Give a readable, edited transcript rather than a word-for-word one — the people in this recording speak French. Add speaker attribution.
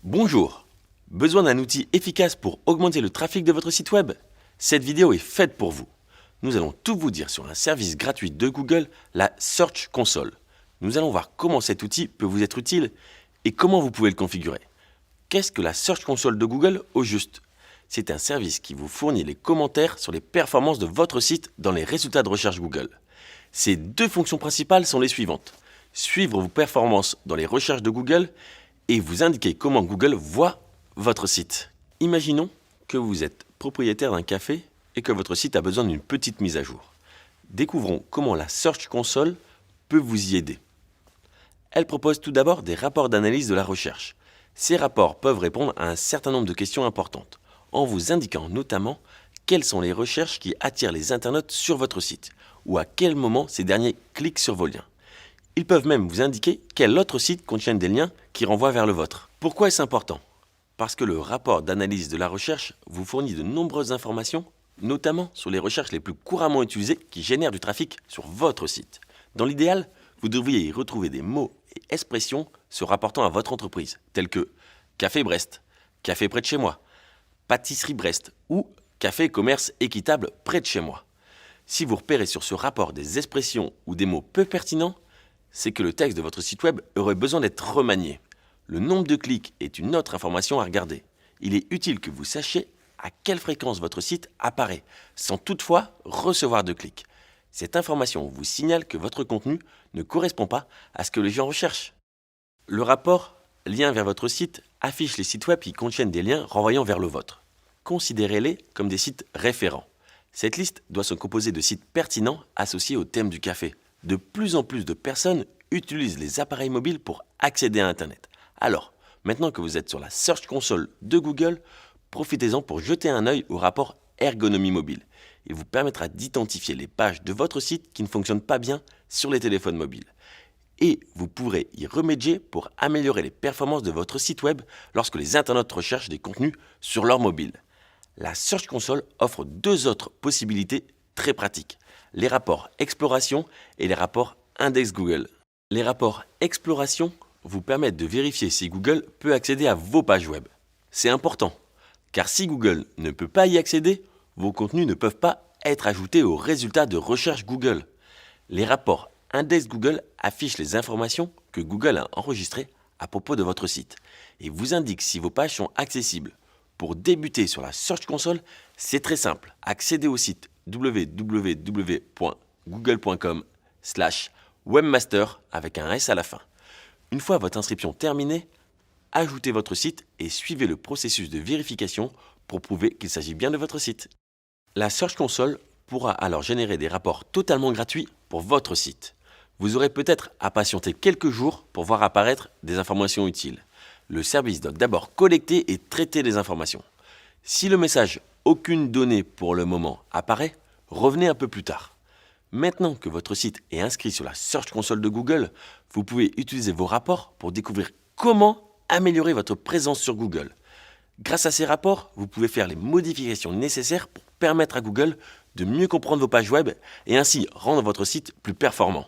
Speaker 1: Bonjour, besoin d'un outil efficace pour augmenter le trafic de votre site web? Cette vidéo est faite pour vous. Nous allons tout vous dire sur un service gratuit de Google, la Search Console. Nous allons voir comment cet outil peut vous être utile et comment vous pouvez le configurer. Qu'est-ce que la Search Console de Google au juste? C'est un service qui vous fournit les commentaires sur les performances de votre site dans les résultats de recherche Google. Ses deux fonctions principales sont les suivantes: suivre vos performances dans les recherches de Google et vous indiquer comment Google voit votre site. Imaginons que vous êtes propriétaire d'un café et que votre site a besoin d'une petite mise à jour. Découvrons comment la Search Console peut vous y aider. Elle propose tout d'abord des rapports d'analyse de la recherche. Ces rapports peuvent répondre à un certain nombre de questions importantes, en vous indiquant notamment quelles sont les recherches qui attirent les internautes sur votre site, ou à quel moment ces derniers cliquent sur vos liens. Ils peuvent même vous indiquer quel autre site contient des liens qui renvoient vers le vôtre. Pourquoi est-ce important? Parce que le rapport d'analyse de la recherche vous fournit de nombreuses informations, notamment sur les recherches les plus couramment utilisées qui génèrent du trafic sur votre site. Dans l'idéal, vous devriez y retrouver des mots et expressions se rapportant à votre entreprise, tels que Café Brest, Café près de chez moi, Pâtisserie Brest ou Café et commerce équitable près de chez moi. Si vous repérez sur ce rapport des expressions ou des mots peu pertinents, c'est que le texte de votre site web aurait besoin d'être remanié. Le nombre de clics est une autre information à regarder. Il est utile que vous sachiez à quelle fréquence votre site apparaît, sans toutefois recevoir de clics. Cette information vous signale que votre contenu ne correspond pas à ce que les gens recherchent. Le rapport Lien vers votre site affiche les sites web qui contiennent des liens renvoyant vers le vôtre. Considérez-les comme des sites référents. Cette liste doit se composer de sites pertinents associés au thème du café. De plus en plus de personnes utilisent les appareils mobiles pour accéder à Internet. Alors, maintenant que vous êtes sur la Search Console de Google, profitez-en pour jeter un œil au rapport Ergonomie mobile. Il vous permettra d'identifier les pages de votre site qui ne fonctionnent pas bien sur les téléphones mobiles. Et vous pourrez y remédier pour améliorer les performances de votre site web lorsque les internautes recherchent des contenus sur leur mobile. La Search Console offre deux autres possibilités très pratiques: les rapports Exploration et les rapports Index Google. Les rapports Exploration vous permettent de vérifier si Google peut accéder à vos pages web. C'est important, car si Google ne peut pas y accéder, vos contenus ne peuvent pas être ajoutés aux résultats de recherche Google. Les rapports Index Google affichent les informations que Google a enregistrées à propos de votre site et vous indiquent si vos pages sont accessibles. Pour débuter sur la Search Console, c'est très simple. Accédez au site www.google.com/webmaster avec un S à la fin. Une fois votre inscription terminée, ajoutez votre site et suivez le processus de vérification pour prouver qu'il s'agit bien de votre site. La Search Console pourra alors générer des rapports totalement gratuits pour votre site. Vous aurez peut-être à patienter quelques jours pour voir apparaître des informations utiles. Le service doit d'abord collecter et traiter les informations. Si le message « Aucune donnée pour le moment » apparaît, revenez un peu plus tard. Maintenant que votre site est inscrit sur la Search Console de Google, vous pouvez utiliser vos rapports pour découvrir comment améliorer votre présence sur Google. Grâce à ces rapports, vous pouvez faire les modifications nécessaires pour permettre à Google de mieux comprendre vos pages web et ainsi rendre votre site plus performant.